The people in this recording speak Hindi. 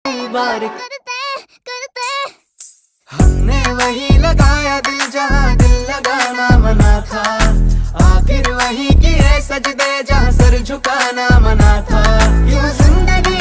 बार करते हमने वही लगाया दिल जहाँ दिल लगाना मना था। आखिर वही किए सजदे जहाँ सर झुकाना मना था। यूं जिंदगी